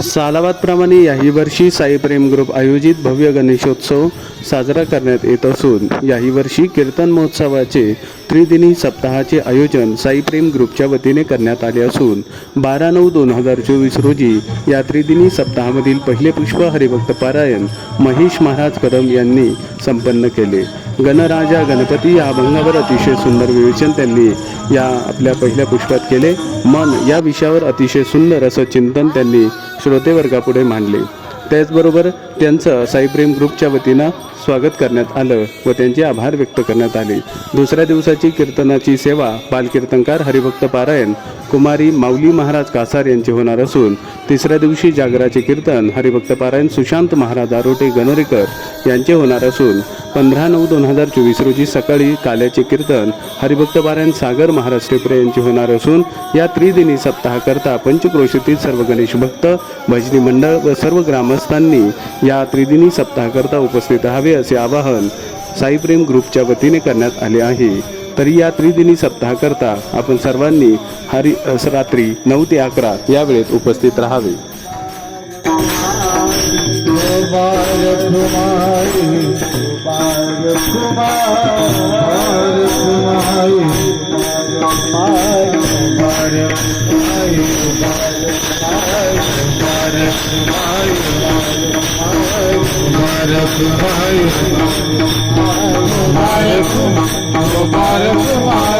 सालाबादप्रमाणे याही वर्षी साई प्रेम ग्रुप आयोजित भव्य गणेशोत्सव साजरा करण्यात येत असून याही वर्षी कीर्तन महोत्सवाचे त्रिदिनी सप्ताहाचे आयोजन साई प्रेम ग्रुपच्या वतीने करण्यात आले असून 12/9/2024 रोजी या त्रिदिनी सप्ताहामधील पहिले पुष्प हरिभक्त पारायण महेश महाराज कदम यांनी संपन्न केले। गणराजा गणपती या अभंगावर अतिशय सुंदर विवेचन त्यांनी या आपल्या पहिल्या पुष्पात केले। मन या विषयावर अतिशय सुंदर असं चिंतन त्यांनी श्रोतेवर्गापुढे मांडले। त्याचबरोबर त्यांचं साई प्रेम ग्रुपच्या वतीनं स्वागत करण्यात आलं व त्यांचे आभार व्यक्त करण्यात आले। दुसऱ्या दिवसाची कीर्तनाची सेवा बालकीर्तनकार हरिभक्त पारायण कुमारी माऊली महाराज कासार यांचे होणार असून तिसऱ्या दिवशी जागराचे कीर्तन हरिभक्त पारायण सुशांत महाराज आरोटे गणोरेकर यांचे होणार असून 15/9/2024 रोजी सकाळी काल्याचे कीर्तन हरिभक्त पारायण सागर महाराज टेपरे यांचे होणार असून या त्रिदिनी सप्ताहाकरता पंचक्रोशीतील सर्व गणेश भक्त भजनी मंडळ व सर्व ग्रामस्थांनी या त्रिदिनी सप्ताहाकरता उपस्थित राहावे असे आवाहन साई प्रेम ग्रुपच्या वतीने करण्यात आले आहे। तरी या त्रिदिनी सप्ताहाकरता आपण सर्वांनी रात्री 9 ते 11 या वेळेत उपस्थित राहावे। Bye.